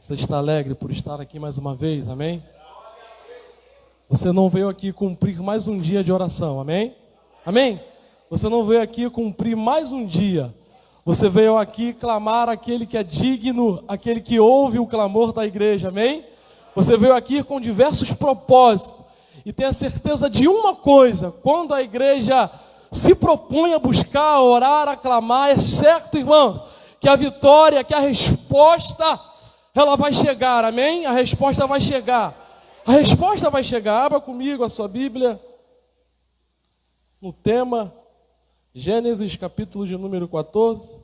Você está alegre por estar aqui mais uma vez, amém? Você não veio aqui cumprir mais um dia de oração, amém? Amém? Você não veio aqui cumprir mais um dia. Você veio aqui clamar aquele que é digno, aquele que ouve o clamor da igreja, amém? Você veio aqui com diversos propósitos. E tenha certeza de uma coisa: quando a igreja se propõe a buscar, a orar, a clamar, é certo, irmãos, que a vitória, que a resposta, ela vai chegar, amém? A resposta vai chegar. A resposta vai chegar. Abra comigo a sua Bíblia no tema Gênesis, capítulo de número 14.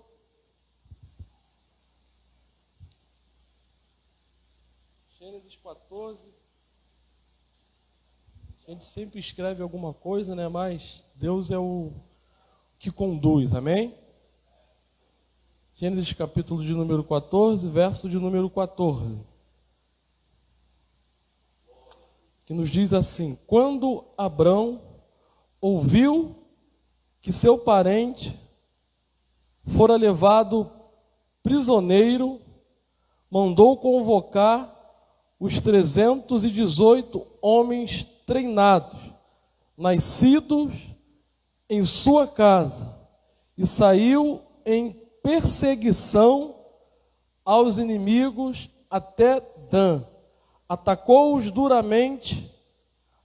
Gênesis 14. A gente sempre escreve alguma coisa, né? Mas Deus é o que conduz, amém? Gênesis, capítulo de número 14, verso de número 14. Que nos diz assim: quando Abrão ouviu que seu parente fora levado prisioneiro, mandou convocar os 318 homens treinados, nascidos em sua casa, e saiu em perseguição aos inimigos até Dan. Atacou-os duramente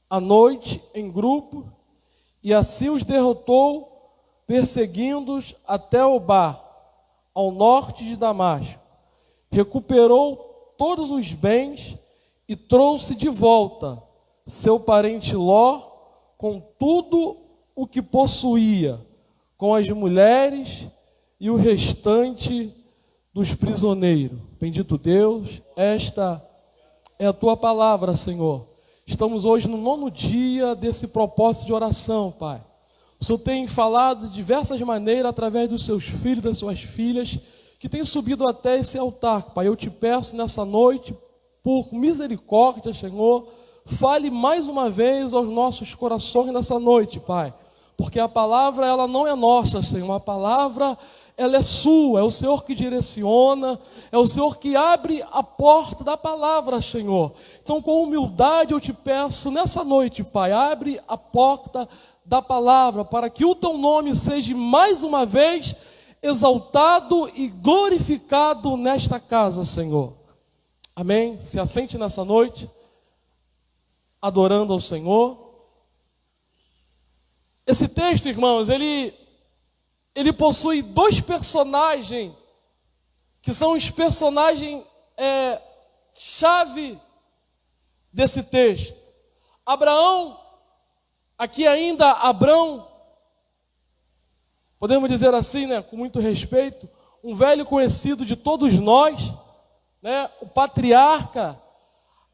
à noite em grupo, e assim os derrotou, perseguindo-os até Obá, ao norte de Damasco. Recuperou todos os bens e trouxe de volta seu parente Ló, com tudo o que possuía, com as mulheres e o restante dos prisioneiros. Bendito Deus, esta é a tua palavra, Senhor. Estamos hoje no 9º dia desse propósito de oração, Pai. O Senhor tem falado de diversas maneiras através dos seus filhos, das suas filhas, que têm subido até esse altar, Pai. Eu te peço nessa noite, por misericórdia, Senhor, fale mais uma vez aos nossos corações nessa noite, Pai. Porque a palavra, ela não é nossa, Senhor. A palavra, ela é sua. É o Senhor que direciona. É o Senhor que abre a porta da palavra, Senhor. Então, com humildade, eu te peço nessa noite, Pai, abre a porta da palavra, para que o teu nome seja mais uma vez exaltado e glorificado nesta casa, Senhor. Amém? Se assente nessa noite, adorando ao Senhor. Esse texto, irmãos, ele possui dois personagens, que são os personagens chave desse texto. Abraão, aqui ainda Abrão, podemos dizer assim, né, com muito respeito, um velho conhecido de todos nós, né, o patriarca,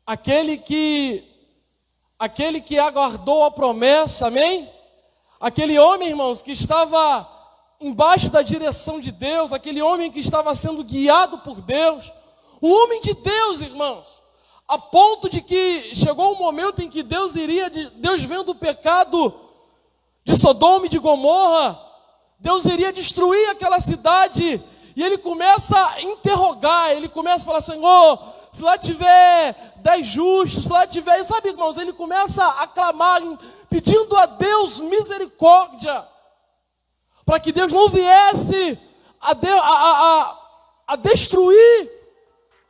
aquele que aguardou a promessa, amém? Aquele homem, irmãos, que estava embaixo da direção de Deus, aquele homem que estava sendo guiado por Deus, um homem de Deus, irmãos, a ponto de que chegou um momento em que Deus vendo o pecado de Sodoma e de Gomorra, Deus iria destruir aquela cidade, e ele começa a interrogar, ele começa a falar: Senhor, se lá tiver 10 justos, se lá tiver, e sabe, irmãos, ele começa a clamar, pedindo a Deus misericórdia, para que Deus não viesse a destruir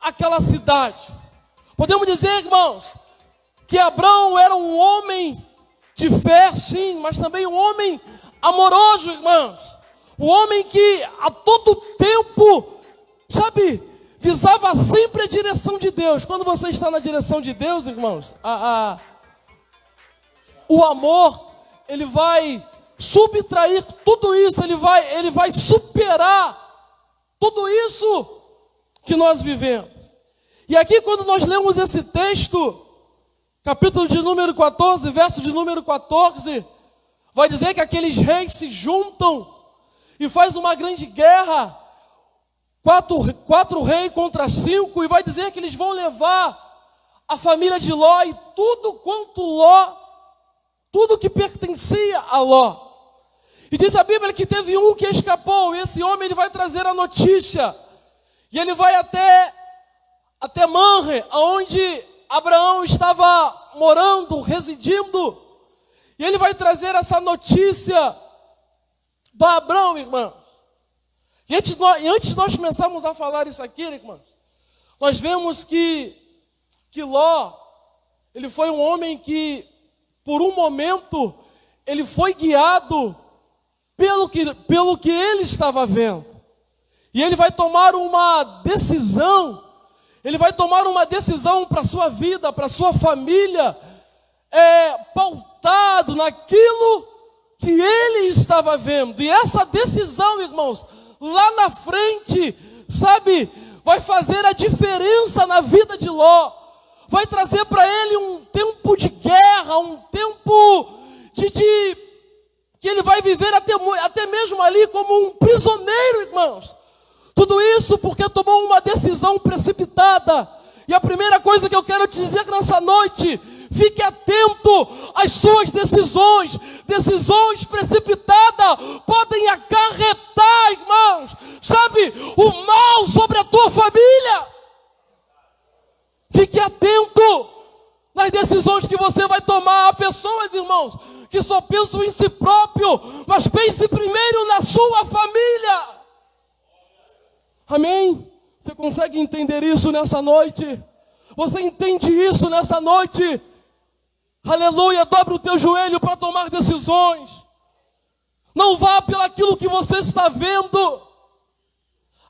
aquela cidade. Podemos dizer, irmãos, que Abrão era um homem de fé, sim, mas também um homem amoroso, irmãos. Um homem que a todo tempo, sabe, visava sempre a direção de Deus. Quando você está na direção de Deus, irmãos, o amor, ele vai subtrair tudo isso, ele vai superar tudo isso que nós vivemos. E aqui, quando nós lemos esse texto, capítulo de número 14, verso de número 14, vai dizer que aqueles reis se juntam e faz uma grande guerra, quatro reis contra 5, e vai dizer que eles vão levar a família de Ló e tudo que pertencia a Ló. E diz a Bíblia que teve um que escapou, e esse homem ele vai trazer a notícia, e ele vai até Mamre, onde Abraão estava morando, residindo. E ele vai trazer essa notícia para Abraão, irmão. E antes de nós começarmos a falar isso aqui, irmãos, nós vemos que Ló, ele foi um homem que, por um momento, ele foi guiado pelo que ele estava vendo. E ele vai tomar uma decisão, para a sua vida, para a sua família, pautado naquilo que ele estava vendo. E essa decisão, irmãos, lá na frente, sabe, vai fazer a diferença na vida de Ló. Vai trazer para ele um tempo de guerra, um tempo que ele vai viver até mesmo ali como um prisioneiro, irmãos. Tudo isso porque tomou uma decisão precipitada. E a primeira coisa que eu quero te dizer nessa noite: fique atento às suas decisões. Decisões precipitadas podem acarretar, irmãos, sabe, o mal sobre a tua família. Fique atento nas decisões que você vai tomar. Há pessoas, irmãos, que só pensam em si próprio, mas pense primeiro na sua família. Amém? Você consegue entender isso nessa noite? Você entende isso nessa noite? Aleluia, dobra o teu joelho para tomar decisões. Não vá pelaquilo que você está vendo.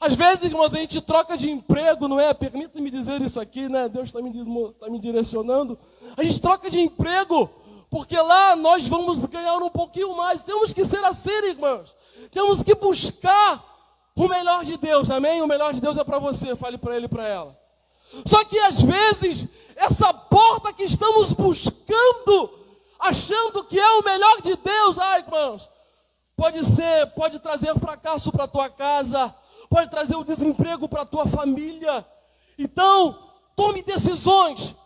Às vezes, irmãos, a gente troca de emprego, não é? Permita-me dizer isso aqui, né? Deus está me direcionando. A gente troca de emprego, porque lá nós vamos ganhar um pouquinho mais. Temos que ser assim, irmãos. Temos que buscar o melhor de Deus, amém? O melhor de Deus é para você, fale para ele e para ela. Só que às vezes, essa porta que estamos buscando, achando que é o melhor de Deus, irmãos, pode trazer fracasso para a tua casa, pode trazer o desemprego para a tua família. Então, tome decisões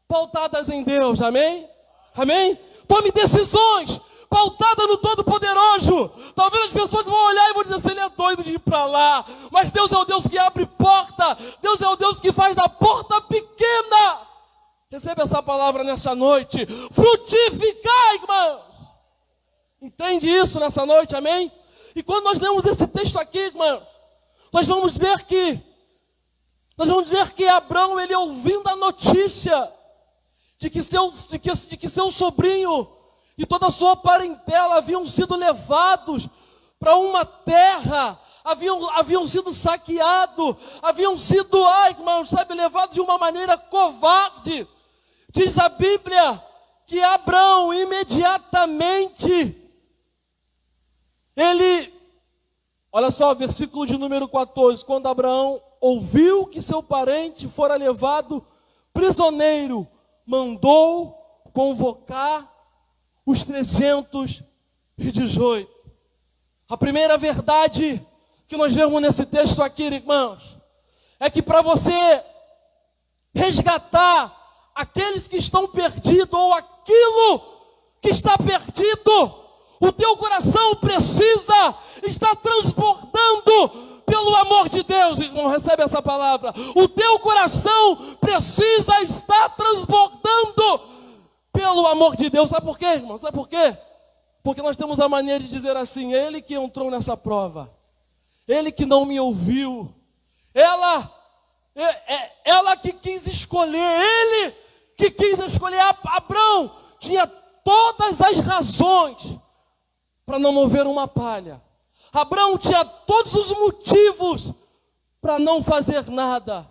pautadas em Deus, amém? Amém? Tome decisões pautada no Todo-Poderoso. Talvez as pessoas vão olhar e vão dizer assim: ele é doido de ir para lá. Mas Deus é o Deus que abre porta. Deus é o Deus que faz da porta pequena. Recebe essa palavra nessa noite. Frutificar, irmãos. Entende isso nessa noite, amém? E quando nós lemos esse texto aqui, irmãos, nós vamos ver que Abraão, ele ouvindo a notícia de que seu sobrinho e toda a sua parentela haviam sido levados para uma terra, haviam sido saqueados, haviam sido, irmãos, sabe, levados de uma maneira covarde. Diz a Bíblia que Abraão imediatamente, olha só, versículo de número 14, quando Abraão ouviu que seu parente fora levado prisioneiro, mandou convocar os 318. A primeira verdade que nós vemos nesse texto aqui, irmãos, é que para você resgatar aqueles que estão perdidos ou aquilo que está perdido, o teu coração precisa estar transbordando pelo amor de Deus, irmão. Recebe essa palavra. O teu coração precisa estar transbordando pelo amor de Deus. Sabe por quê, irmão? Sabe por quê? Porque nós temos a maneira de dizer assim: ele que entrou nessa prova, ele que não me ouviu, ela que quis escolher, ele que quis escolher. Abraão tinha todas as razões para não mover uma palha. Abraão tinha todos os motivos para não fazer nada.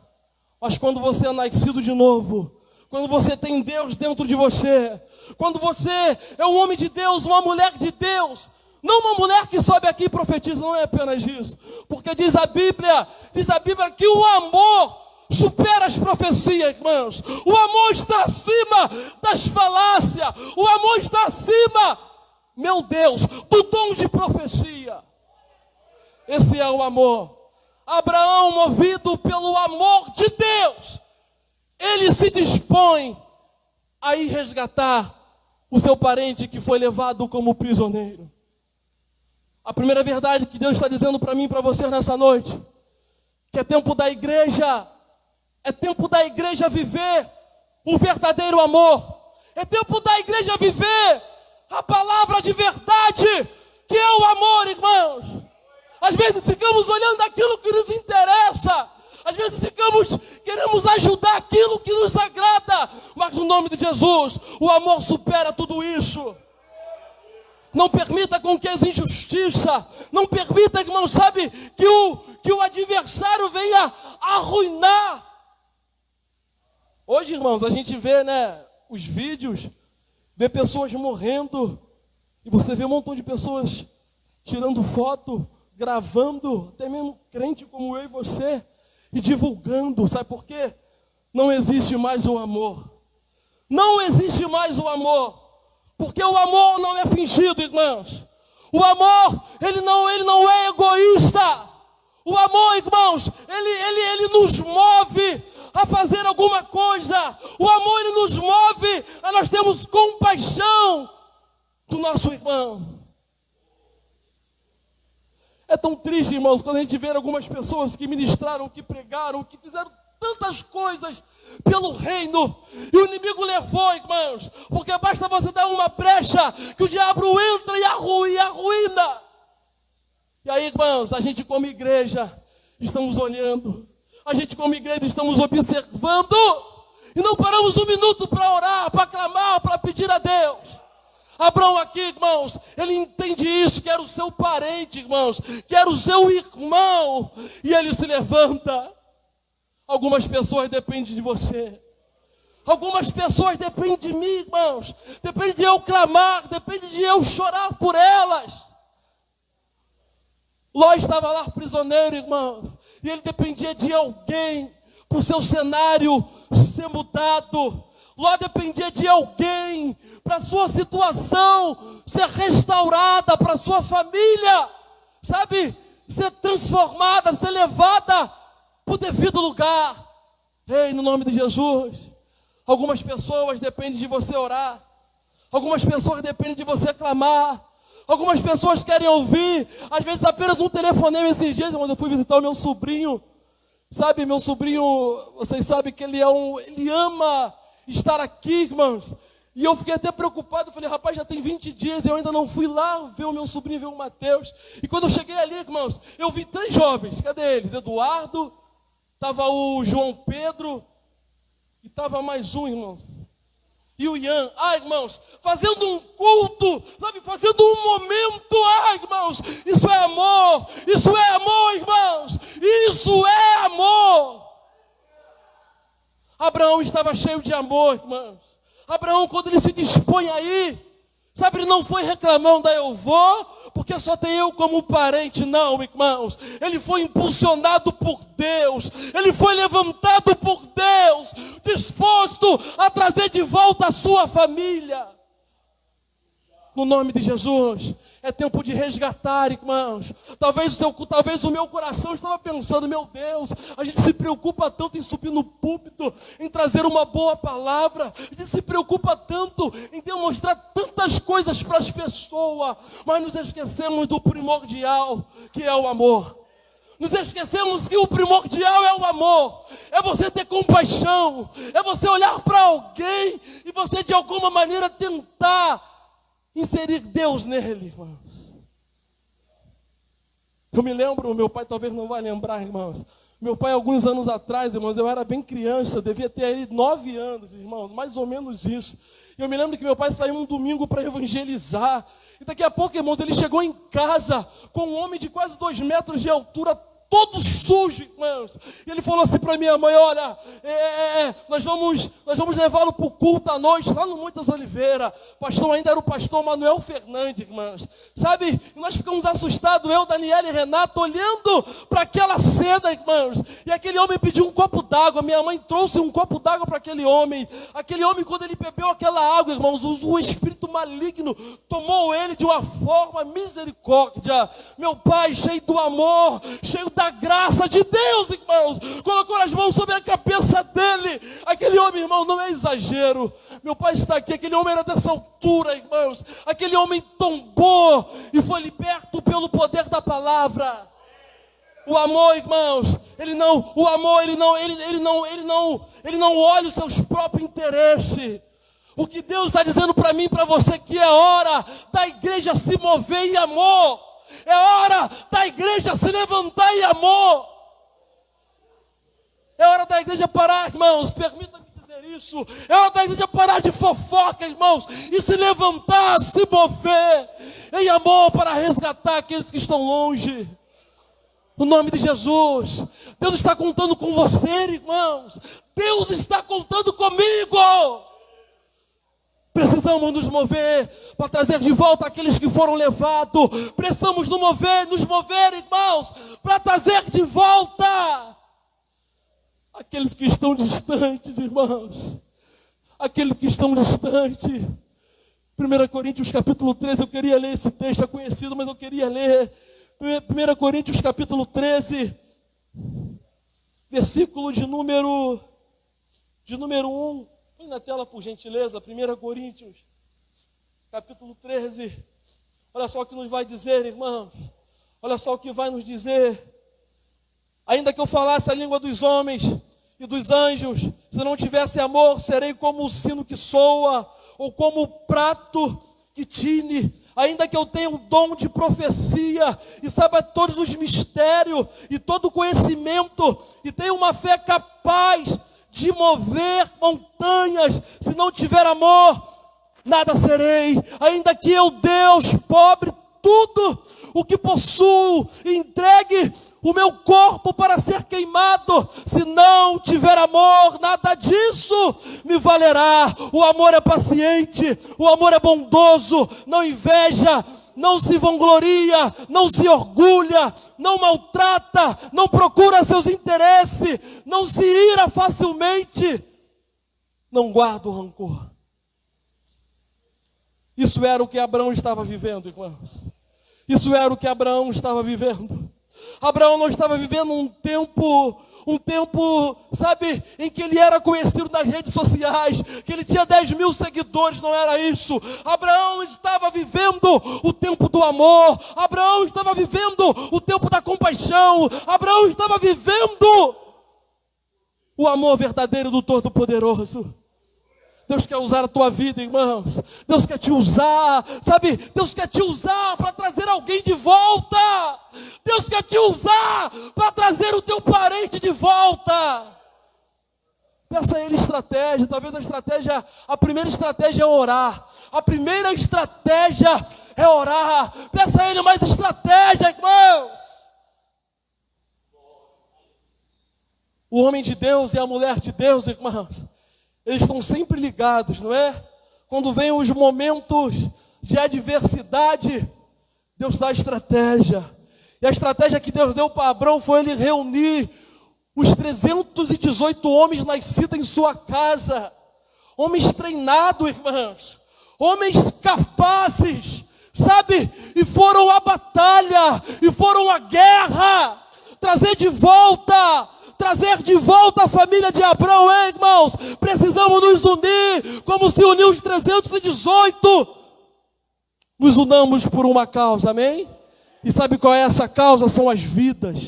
Mas quando você é nascido de novo, quando você tem Deus dentro de você, quando você é um homem de Deus, uma mulher de Deus, não uma mulher que sobe aqui e profetiza, não é apenas isso. Porque diz a Bíblia que o amor supera as profecias, irmãos. O amor está acima das falácias. O amor está acima, meu Deus, do dom de profecia. Esse é o amor. Abraão, movido pelo amor de Deus, ele se dispõe a ir resgatar o seu parente que foi levado como prisioneiro. A primeira verdade que Deus está dizendo para mim e para você nessa noite, que é tempo da igreja É tempo da igreja viver o verdadeiro amor. É tempo da igreja viver a palavra de verdade, que é o amor, irmãos. Às vezes ficamos olhando aquilo que nos interessa. Às vezes queremos ajudar aquilo que nos agrada. Mas no nome de Jesus, o amor supera tudo isso. Não permita com que as injustiças, não permita, irmão, sabe, que o adversário venha arruinar. Hoje, irmãos, a gente vê, os vídeos, vê pessoas morrendo, e você vê um montão de pessoas tirando foto, gravando, até mesmo crente como eu e você, e divulgando. Sabe por quê? Não existe mais o amor. Não existe mais o amor. Porque o amor não é fingido, irmãos. O amor, ele não é egoísta. O amor, irmãos, ele nos move a fazer alguma coisa. O amor, ele nos move a nós termos compaixão do nosso irmão. É tão triste, irmãos, quando a gente vê algumas pessoas que ministraram, que pregaram, que fizeram tantas coisas pelo reino, e o inimigo levou, irmãos, porque basta você dar uma brecha, que o diabo entra e arruína. E aí, irmãos, a gente como igreja, estamos olhando, a gente como igreja estamos observando, e não paramos um minuto para orar, para clamar, para pedir a Deus. Abraão aqui, irmãos, ele entende isso, que era o seu parente, irmãos, que era o seu irmão, e ele se levanta. Algumas pessoas dependem de você. Algumas pessoas dependem de mim, irmãos. Depende de eu clamar, depende de eu chorar por elas. Ló estava lá prisioneiro, irmãos, e ele dependia de alguém para o seu cenário ser mudado. Ló dependia de alguém para a sua situação ser restaurada, para a sua família, sabe, ser transformada, ser levada para o devido lugar. Ei, no nome de Jesus. Algumas pessoas dependem de você orar. Algumas pessoas dependem de você clamar. Algumas pessoas querem ouvir, às vezes apenas um telefonema. Esses dias, quando eu fui visitar o meu sobrinho, sabe, meu sobrinho, vocês sabem que ele ama estar aqui, irmãos. E eu fiquei até preocupado, falei, rapaz, já tem 20 dias e eu ainda não fui lá ver o meu sobrinho, ver o Mateus. E quando eu cheguei ali, irmãos, eu vi 3 jovens, cadê eles? Eduardo, estava o João Pedro, e estava mais um, irmãos, e o Ian. Irmãos, fazendo um culto, sabe, fazendo um momento. Irmãos, isso é amor, irmãos, isso é amor. Abraão estava cheio de amor, irmãos. Abraão, quando ele se dispõe aí, sabe, ele não foi reclamando, eu vou, porque só tem eu como parente. Não, irmãos, ele foi impulsionado por Deus, ele foi levantado por Deus, disposto a trazer de volta a sua família. No nome de Jesus, é tempo de resgatar, irmãos. Talvez o meu coração estava pensando, meu Deus, a gente se preocupa tanto em subir no púlpito, em trazer uma boa palavra, a gente se preocupa tanto em demonstrar tantas coisas para as pessoas, mas nos esquecemos do primordial, que é o amor. Nos esquecemos que o primordial é o amor. É você ter compaixão, é você olhar para alguém e você de alguma maneira tentar inserir Deus nele, irmãos. Eu me lembro, meu pai talvez não vai lembrar, irmãos. Meu pai, alguns anos atrás, irmãos, eu era bem criança, eu devia ter aí 9 anos, irmãos, mais ou menos isso. Eu me lembro que meu pai saiu um domingo para evangelizar. E daqui a pouco, irmãos, ele chegou em casa com um homem de quase 2 metros de altura, todo sujo, irmãos. E ele falou assim para minha mãe, olha, nós vamos levá-lo para o culto à noite, lá no Monte das Oliveiras. Pastor ainda era o pastor Manuel Fernandes, irmãos. Sabe, e nós ficamos assustados, eu, Daniela e Renato, olhando para aquela cena, irmãos. E aquele homem pediu um copo d'água, minha mãe trouxe um copo d'água para aquele homem. Aquele homem, quando ele bebeu aquela água, irmãos, o espírito maligno tomou ele de uma forma misericórdia. Meu pai, cheio do amor, cheio da graça de Deus, irmãos, colocou as mãos sobre a cabeça dele. Aquele homem, irmão, não é exagero. Meu pai está aqui, aquele homem era dessa altura, irmãos. Aquele homem tombou e foi liberto pelo poder da palavra. O amor, irmãos, ele não olha os seus próprios interesses. O que Deus está dizendo para mim e para você que é hora da igreja se mover em amor. É hora da igreja se levantar em amor. É hora da igreja parar, irmãos, permita-me dizer isso. É hora da igreja parar de fofoca, irmãos, e se levantar, se mover em amor para resgatar aqueles que estão longe. No nome de Jesus. Deus está contando com você, irmãos. Deus está contando comigo. Precisamos nos mover para trazer de volta aqueles que foram levados. Precisamos nos mover, irmãos, para trazer de volta aqueles que estão distantes, irmãos. Aqueles que estão distantes. 1 Coríntios capítulo 13, eu queria ler esse texto, é conhecido, mas eu queria ler. 1 Coríntios capítulo 13, versículo de número 1. Põe na tela, por gentileza, 1 Coríntios capítulo 13. Olha só o que nos vai dizer, irmãos. Olha só o que vai nos dizer. Ainda que eu falasse a língua dos homens e dos anjos, se não tivesse amor, serei como o sino que soa, ou como o prato que tine. Ainda que eu tenha o dom de profecia, e saiba todos os mistérios, e todo o conhecimento, e tenha uma fé capaz de mover montanhas, se não tiver amor, nada serei. Ainda que eu, Deus, pobre, tudo o que possuo, entregue o meu corpo para ser queimado, se não tiver amor, nada disso me valerá. O amor é paciente, o amor é bondoso, não inveja, não se vangloria, não se orgulha, não maltrata, não procura seus interesses, não se ira facilmente, não guarda o rancor. Isso era o que Abraão estava vivendo, irmãos. Isso era o que Abraão estava vivendo. Abraão não estava vivendo um tempo, sabe, em que ele era conhecido nas redes sociais, que ele tinha 10 mil seguidores, não era isso. Abraão estava vivendo o tempo do amor, Abraão estava vivendo o tempo da compaixão, Abraão estava vivendo o amor verdadeiro do Todo-Poderoso. Deus quer usar a tua vida, irmãos. Deus quer te usar, sabe? Deus quer te usar para trazer alguém de volta. Deus quer te usar para trazer o teu parente de volta. Peça a Ele estratégia. Talvez a primeira estratégia é orar. A primeira estratégia é orar. Peça a Ele mais estratégia, irmãos. O homem de Deus e a mulher de Deus, irmãos, eles estão sempre ligados, não é? Quando vem os momentos de adversidade, Deus dá estratégia. E a estratégia que Deus deu para Abraão foi ele reunir os 318 homens nascidos em sua casa. Homens treinados, irmãos. Homens capazes, sabe? E foram à batalha, e foram à guerra. Trazer de volta a família de Abraão, irmãos. Precisamos nos unir, como se uniu os 318. Nos unamos por uma causa, amém? E sabe qual é essa causa? São as vidas.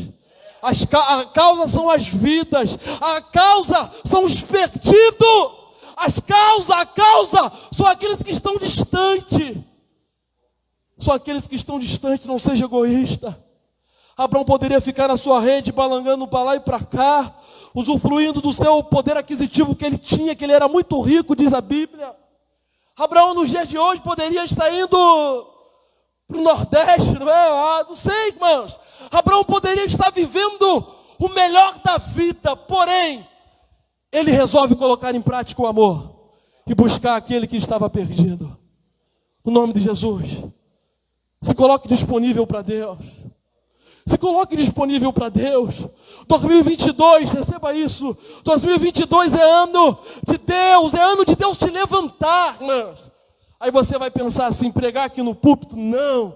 A causa são as vidas. A causa são os perdidos. A causa são aqueles que estão distantes. São aqueles que estão distantes, não seja egoísta. Abraão poderia ficar na sua rede, balangando para lá e para cá, usufruindo do seu poder aquisitivo que ele tinha, que ele era muito rico, diz a Bíblia. Abraão, nos dias de hoje, poderia estar indo para o Nordeste, não é? Não sei, irmãos. Abraão poderia estar vivendo o melhor da vida, porém, ele resolve colocar em prática o amor e buscar aquele que estava perdido. No nome de Jesus, se coloque disponível para Deus. Se coloque disponível para Deus. 2022, receba isso. 2022 é ano de Deus, é ano de Deus te levantar, irmãos. Aí você vai pensar assim, pregar aqui no púlpito? Não.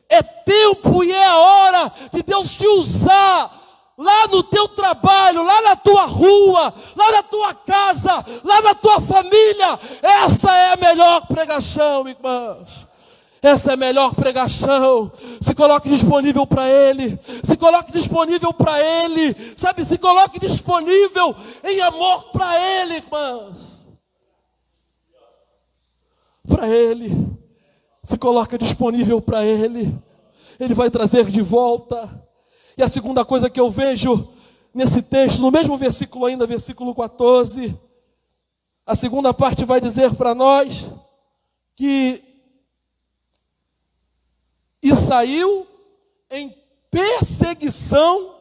É tempo e é a hora de Deus te usar lá no teu trabalho, lá na tua rua, lá na tua casa, lá na tua família. Essa é a melhor pregação, irmãos. Essa é a melhor pregação. Se coloque disponível para Ele. Se coloque disponível para Ele. Sabe, se coloque disponível em amor para Ele, irmãos. Para Ele. Se coloque disponível para Ele. Ele vai trazer de volta. E a segunda coisa que eu vejo nesse texto, no mesmo versículo ainda, versículo 14, a segunda parte vai dizer para nós que e saiu em perseguição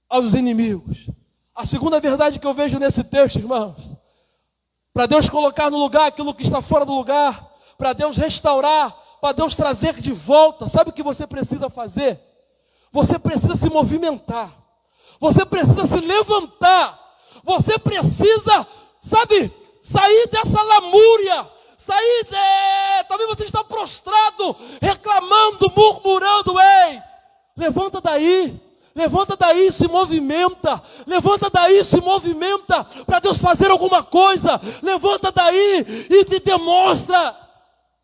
aos inimigos. A segunda verdade que eu vejo nesse texto, irmãos, para Deus colocar no lugar aquilo que está fora do lugar, para Deus restaurar, para Deus trazer de volta, sabe o que você precisa fazer? Você precisa se movimentar, você precisa se levantar, você precisa, sabe, sair dessa lamúria. Talvez você está prostrado, reclamando, murmurando. Ei, levanta daí, se movimenta, para Deus fazer alguma coisa. Levanta daí e te demonstra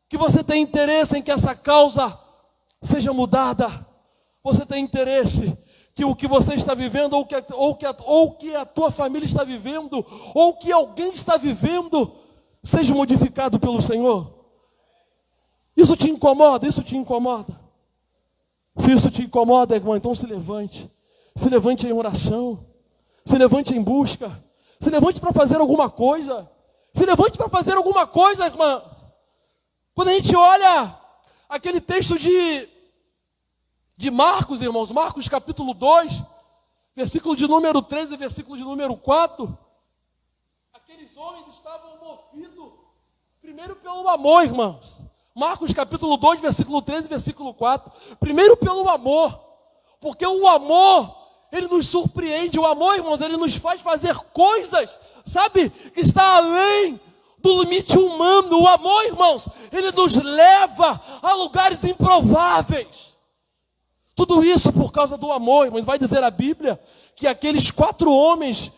que você tem interesse em que essa causa seja mudada. Você tem interesse que o que você está vivendo, ou que a tua família está vivendo, ou que alguém está vivendo, seja modificado pelo Senhor. Isso te incomoda? Se isso te incomoda, irmão, então se levante. Se levante em oração. Se levante em busca. Se levante para fazer alguma coisa. Irmão. Quando a gente olha aquele texto de Marcos, irmãos, Marcos capítulo 2, versículo de número 13 e versículo de número 4, aqueles homens estavam movidos primeiro pelo amor, irmãos. Marcos capítulo 2, versículo 13 e versículo 4. Primeiro pelo amor. Porque o amor, ele nos surpreende. O amor, irmãos, ele nos faz fazer coisas, sabe, que está além do limite humano. O amor, irmãos, ele nos leva a lugares improváveis. Tudo isso por causa do amor, irmãos. Vai dizer a Bíblia que aqueles 4 homens,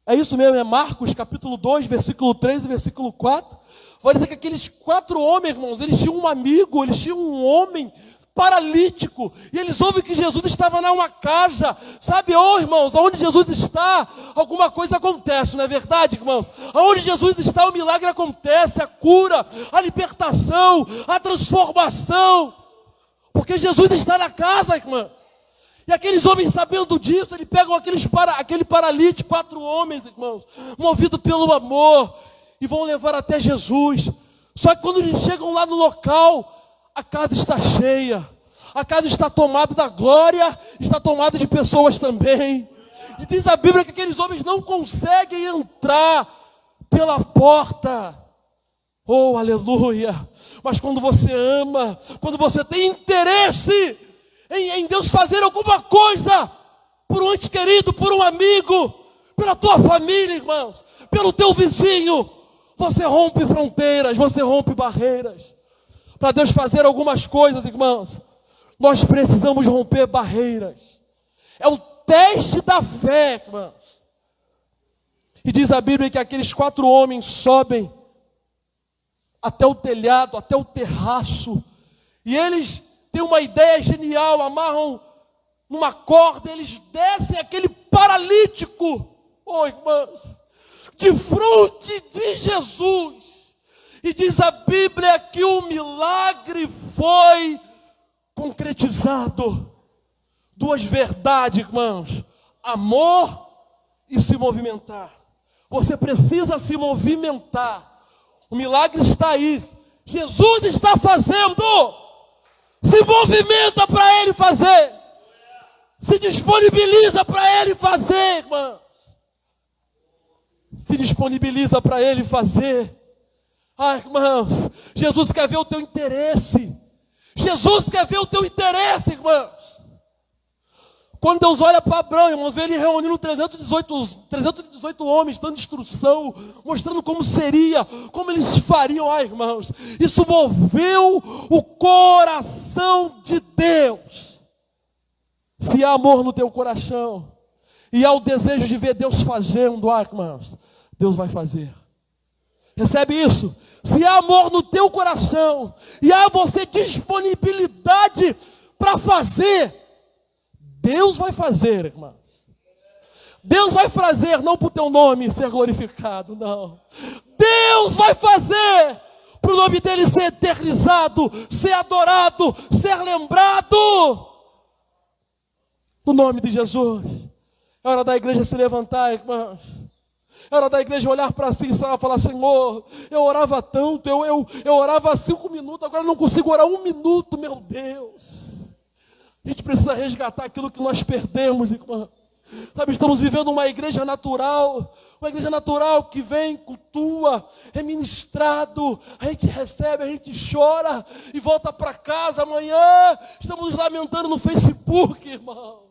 é isso mesmo, é Marcos capítulo 2, versículo 3 e versículo 4. Vai dizer que aqueles 4 homens, irmãos, eles tinham um amigo, eles tinham um homem paralítico. E eles ouvem que Jesus estava numa casa. Sabe, irmãos, aonde Jesus está, alguma coisa acontece, não é verdade, irmãos? Aonde Jesus está, o milagre acontece, a cura, a libertação, a transformação. Porque Jesus está na casa, irmão. E aqueles homens, sabendo disso, eles pegam aquele paralítico, 4 homens, irmãos, movidos pelo amor, e vão levar até Jesus. Só que quando eles chegam lá no local, a casa está cheia, a casa está tomada da glória, está tomada de pessoas também. E diz a Bíblia que aqueles homens não conseguem entrar pela porta. Oh, aleluia! Mas quando você ama, quando você tem interesse em Deus fazer alguma coisa por um ente querido, por um amigo, pela tua família, irmãos, pelo teu vizinho, você rompe fronteiras, você rompe barreiras. Para Deus fazer algumas coisas, irmãos, nós precisamos romper barreiras. É o teste da fé, irmãos. E diz a Bíblia que aqueles 4 homens sobem até o telhado, até o terraço, e eles têm uma ideia genial, amarram numa corda, eles descem aquele paralítico, irmãos, de frente de Jesus, e diz a Bíblia que o milagre foi concretizado. 2 verdades, irmãos: amor e se movimentar. Você precisa se movimentar. O milagre está aí. Jesus está fazendo. Se movimenta para Ele fazer. Se disponibiliza para Ele fazer, irmãos. Se disponibiliza para Ele fazer. Irmãos, Jesus quer ver o teu interesse. Jesus quer ver o teu interesse, irmãos. Quando Deus olha para Abraão, irmãos, vê ele reunindo 318 homens, dando instrução, mostrando como seria, como eles fariam. Irmãos, isso moveu o coração de Deus. Se há amor no teu coração e há o desejo de ver Deus fazendo, irmãos, Deus vai fazer. Recebe isso. Se há amor no teu coração e há você disponibilidade para fazer, Deus vai fazer, irmãos. Deus vai fazer, não para o teu nome ser glorificado, não. Deus vai fazer para o nome dele ser eternizado, ser adorado, ser lembrado. No nome de Jesus. É hora da igreja se levantar, irmãos. É hora da igreja olhar para si e falar: Senhor, eu orava tanto, eu orava 5 minutos, agora não consigo orar 1 minuto, meu Deus. A gente precisa resgatar aquilo que nós perdemos, irmão. Sabe, estamos vivendo uma igreja natural que vem, cultua, é ministrado, a gente recebe, a gente chora e volta para casa amanhã, estamos nos lamentando no Facebook, irmão.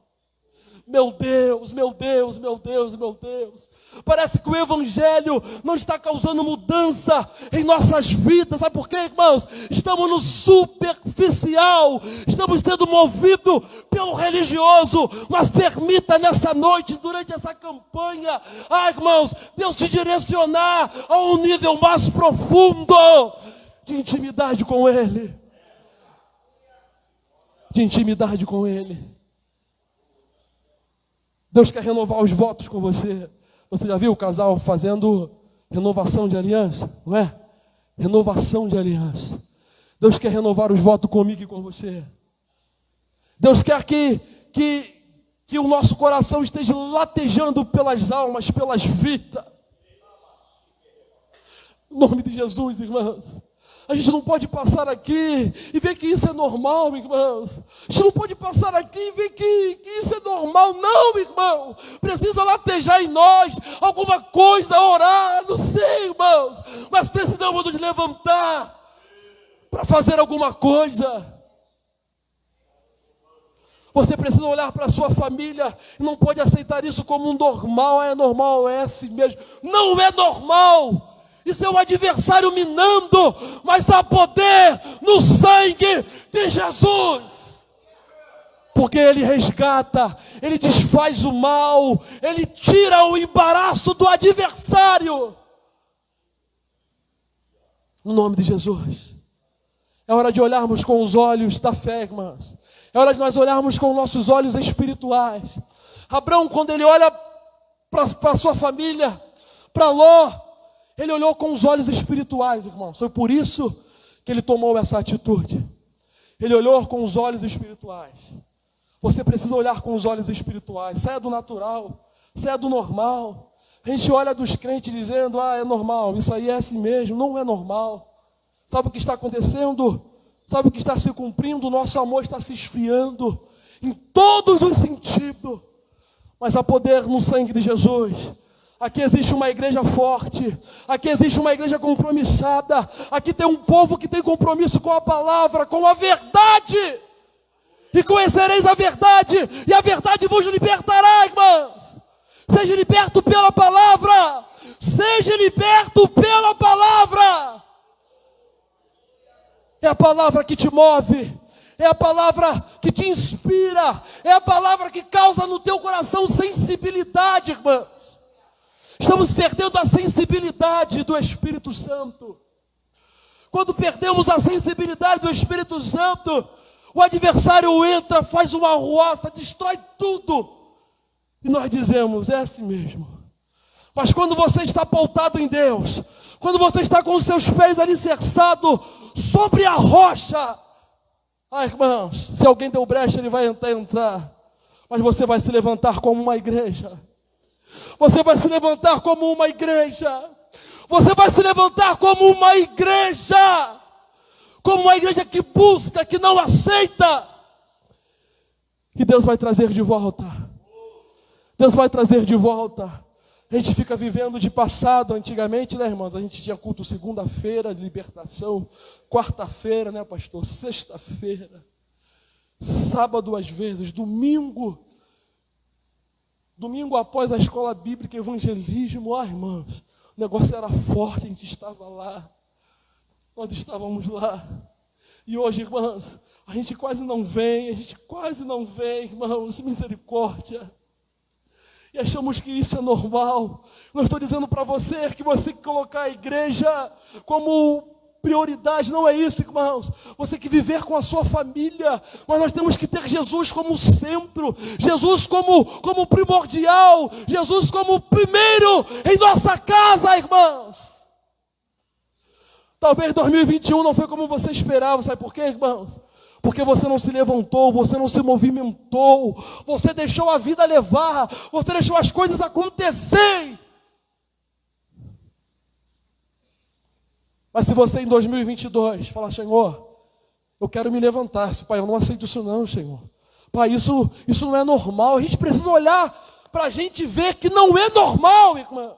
Meu Deus, meu Deus, meu Deus, meu Deus. Parece que o evangelho não está causando mudança em nossas vidas. Sabe por quê, irmãos? Estamos no superficial, estamos sendo movidos pelo religioso. Mas permita nessa noite, durante essa campanha, irmãos, Deus te direcionar a um nível mais profundo de intimidade com Ele. De intimidade com Ele. Deus quer renovar os votos com você. Você já viu o casal fazendo renovação de aliança? Não é? Renovação de aliança. Deus quer renovar os votos comigo e com você. Deus quer que o nosso coração esteja latejando pelas almas, pelas vidas. Em nome de Jesus, irmãos. A gente não pode passar aqui e ver que isso é normal, irmãos. A gente não pode passar aqui e ver que isso é normal. Não, irmão. Precisa latejar em nós alguma coisa, orar, não sei, irmãos. Mas precisamos nos levantar para fazer alguma coisa. Você precisa olhar para a sua família e não pode aceitar isso como um normal. É normal, é assim mesmo. Não é normal. Isso é o adversário minando, mas há poder no sangue de Jesus. Porque Ele resgata, Ele desfaz o mal, Ele tira o embaraço do adversário. No nome de Jesus. É hora de olharmos com os olhos da fé, irmãos. É hora de nós olharmos com nossos olhos espirituais. Abraão, quando ele olha para a sua família, para Ló, ele olhou com os olhos espirituais, irmãos. Foi por isso que ele tomou essa atitude. Ele olhou com os olhos espirituais. Você precisa olhar com os olhos espirituais. Saia do natural, saia do normal. A gente olha dos crentes dizendo: é normal, isso aí é assim mesmo. Não é normal. Sabe o que está acontecendo? Sabe o que está se cumprindo? O nosso amor está se esfriando em todos os sentidos. Mas há poder no sangue de Jesus. Aqui existe uma igreja forte, aqui existe uma igreja compromissada, aqui tem um povo que tem compromisso com a palavra, com a verdade. E conhecereis a verdade, e a verdade vos libertará, irmãos. Seja liberto pela palavra, seja liberto pela palavra. É a palavra que te move, é a palavra que te inspira, é a palavra que causa no teu coração sensibilidade, irmão. Estamos perdendo a sensibilidade do Espírito Santo. Quando perdemos a sensibilidade do Espírito Santo, o adversário entra, faz uma arruaça, destrói tudo. E nós dizemos: é assim mesmo. Mas quando você está pautado em Deus, quando você está com os seus pés alicerçados sobre a rocha, irmãos, se alguém deu brecha, ele vai entrar. Mas você vai se levantar como uma igreja. Você vai se levantar como uma igreja. Você vai se levantar como uma igreja. Como uma igreja que busca, que não aceita. E Deus vai trazer de volta. Deus vai trazer de volta. A gente fica vivendo de passado. Antigamente, né, irmãos? A gente tinha culto segunda-feira de libertação. Quarta-feira, né, pastor? Sexta-feira. Sábado às vezes. Domingo após a escola bíblica, evangelismo, irmãos, o negócio era forte, a gente estava lá, nós estávamos lá, e hoje, irmãos, a gente quase não vem, irmãos, misericórdia, e achamos que isso é normal. Não estou dizendo para você que você que colocar a igreja como prioridade, não é isso, irmãos. Você que viver com a sua família, mas nós temos que ter Jesus como centro, Jesus como primordial, Jesus como primeiro em nossa casa, irmãos. Talvez 2021 não foi como você esperava, sabe por quê, irmãos? Porque você não se levantou, você não se movimentou, você deixou a vida levar, você deixou as coisas acontecerem. Mas se você em 2022 falar, Senhor, eu quero me levantar, Pai, eu não aceito isso não, Senhor. Pai, isso não é normal, a gente precisa olhar para a gente ver que não é normal, irmão.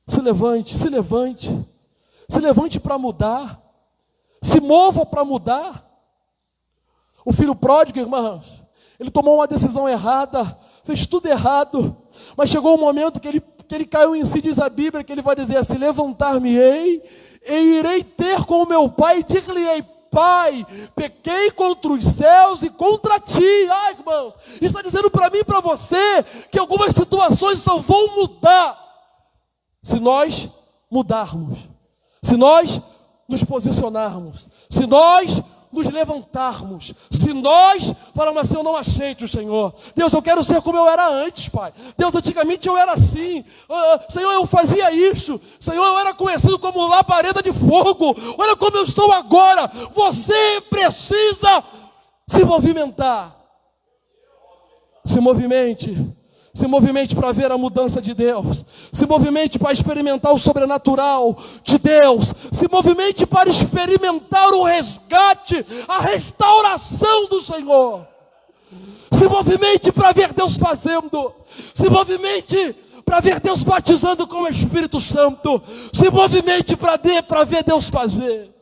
Se levante para mudar. Se mova para mudar. O filho pródigo, irmãos, ele tomou uma decisão errada, fez tudo errado, mas chegou um momento que ele caiu em si, diz a Bíblia, que ele vai dizer assim: levantar-me-ei e irei ter com o meu pai e dir-lhe-ei: Pai, pequei contra os céus e contra ti. Ai, irmãos, isso está dizendo para mim e para você que algumas situações só vão mudar se nós mudarmos, se nós nos posicionarmos, se nós nos levantarmos, se nós falarmos assim: eu não aceito, Senhor. Deus, eu quero ser como eu era antes, Pai. Deus, antigamente eu era assim. Senhor, eu fazia isso. Senhor, eu era conhecido como labareda de fogo. Olha como eu estou agora. Você precisa se movimentar. Se movimente. Se movimente para ver a mudança de Deus. Se movimente para experimentar o sobrenatural de Deus. Se movimente para experimentar o resgate, a restauração do Senhor. Se movimente para ver Deus fazendo. Se movimente para ver Deus batizando com o Espírito Santo. Se movimente para ver Deus fazer.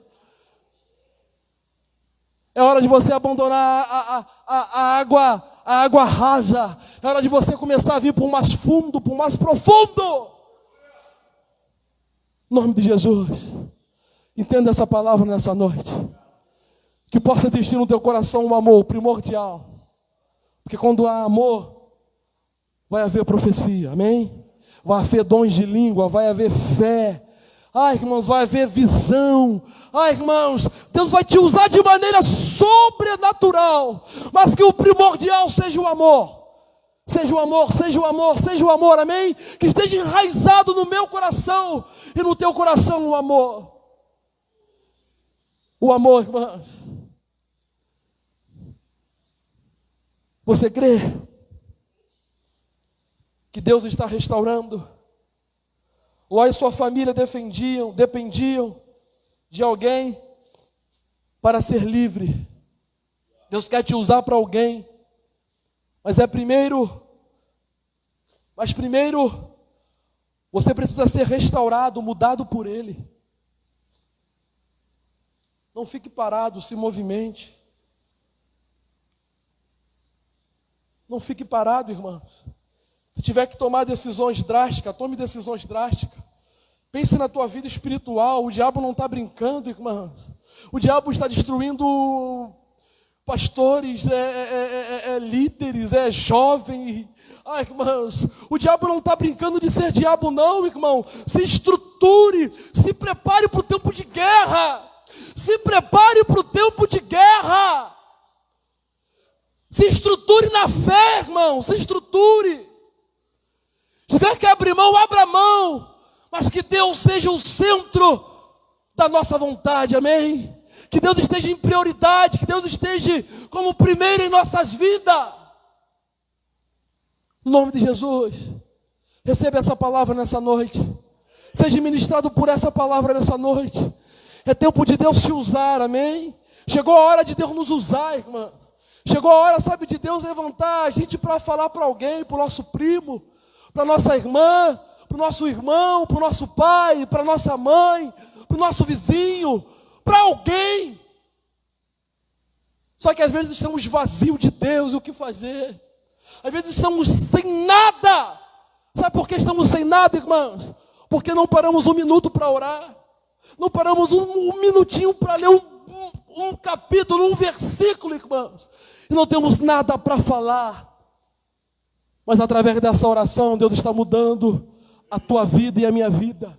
É hora de você abandonar a água rasa. É hora de você começar a vir para o mais fundo, para o mais profundo. Em nome de Jesus. Entenda essa palavra nessa noite. Que possa existir no teu coração um amor primordial. Porque quando há amor, vai haver profecia, amém? Vai haver dons de língua, vai haver fé. Ai, irmãos, vai haver visão. Ai, irmãos, Deus vai te usar de maneira sobrenatural. Mas que o primordial seja o amor. Seja o amor, seja o amor, seja o amor, amém? Que esteja enraizado no meu coração e no teu coração o amor. O amor, irmãos. Você crê que Deus está restaurando? Ló e sua família dependiam de alguém para ser livre. Deus quer te usar para alguém, mas primeiro você precisa ser restaurado, mudado por Ele. Não fique parado, se movimente. Não fique parado, irmãos. Se tiver que tomar decisões drásticas, tome decisões drásticas. Pense na tua vida espiritual. O diabo não está brincando, irmãos. O diabo está destruindo pastores, líderes, jovens. Ai, irmãos, o diabo não está brincando de ser diabo não, irmão. Se estruture, se prepare para o tempo de guerra. Se prepare para o tempo de guerra. Se estruture na fé, irmão, se estruture. Se tiver que abrir mão, abra mão. Mas que Deus seja o centro da nossa vontade, amém? Que Deus esteja em prioridade, que Deus esteja como primeiro em nossas vidas. Em nome de Jesus, receba essa palavra nessa noite. Seja ministrado por essa palavra nessa noite. É tempo de Deus te usar, amém? Chegou a hora de Deus nos usar, irmãos. Chegou a hora, sabe, de Deus levantar a gente para falar para alguém, para o nosso primo, para a nossa irmã, para o nosso irmão, para o nosso pai, para a nossa mãe, para o nosso vizinho, para alguém. Só que às vezes estamos vazios de Deus, e o que fazer? Às vezes estamos sem nada. Sabe por que estamos sem nada, irmãos? Porque não paramos um minuto para orar. Não paramos um minutinho para ler um capítulo, um versículo, irmãos. E não temos nada para falar. Mas através dessa oração, Deus está mudando a tua vida e a minha vida.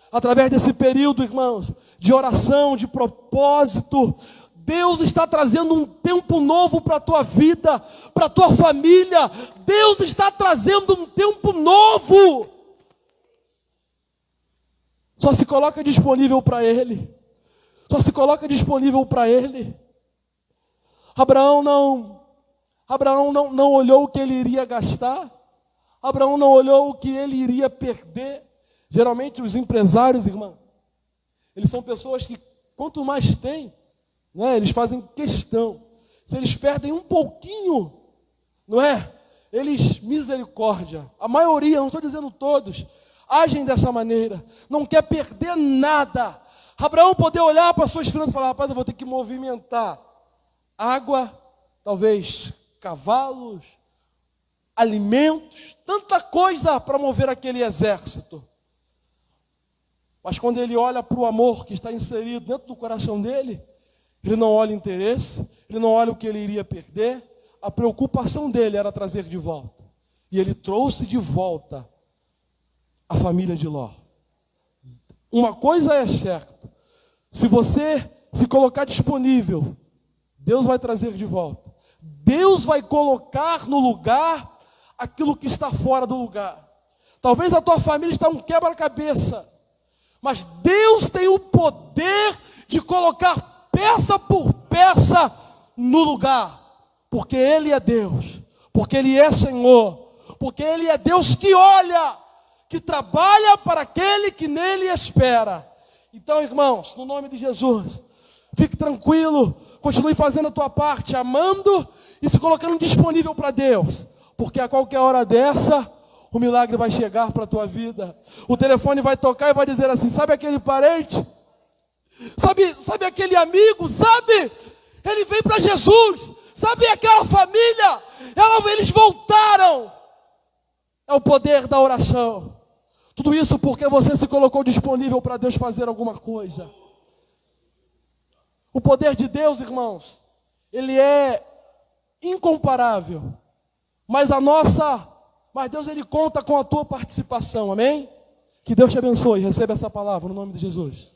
Através desse período, irmãos, de oração, de propósito, Deus está trazendo um tempo novo para a tua vida, para a tua família. Deus está trazendo um tempo novo. Só se coloca disponível para Ele. Só se coloca disponível para Ele. Abraão não olhou o que ele iria gastar. Abraão não olhou o que ele iria perder. Geralmente os empresários, irmão, eles são pessoas que quanto mais têm, né, eles fazem questão. Se eles perdem um pouquinho, não é? Eles, misericórdia. A maioria, não estou dizendo todos, agem dessa maneira. Não quer perder nada. Abraão poder olhar para suas finanças e falar: rapaz, eu vou ter que movimentar água, talvez cavalos, alimentos, tanta coisa para mover aquele exército. Mas quando ele olha para o amor que está inserido dentro do coração dele, ele não olha interesse, ele não olha o que ele iria perder. A preocupação dele era trazer de volta. E ele trouxe de volta a família de Ló. Uma coisa é certa: se você se colocar disponível, Deus vai trazer de volta. Deus vai colocar no lugar aquilo que está fora do lugar. Talvez a tua família está um quebra-cabeça, mas Deus tem o poder de colocar peça por peça no lugar, porque Ele é Deus, porque Ele é Senhor, porque Ele é Deus que olha, que trabalha para aquele que nele espera. Então, irmãos, no nome de Jesus, fique tranquilo, continue fazendo a tua parte, amando e se colocando disponível para Deus, porque a qualquer hora dessa, o milagre vai chegar para a tua vida. O telefone vai tocar e vai dizer assim: sabe aquele parente? Sabe aquele amigo? Sabe? Ele veio para Jesus. Sabe aquela família? Eles voltaram. É o poder da oração. Tudo isso porque você se colocou disponível para Deus fazer alguma coisa. O poder de Deus, irmãos, ele é incomparável. Mas Deus, ele conta com a tua participação, amém? Que Deus te abençoe, receba essa palavra no nome de Jesus.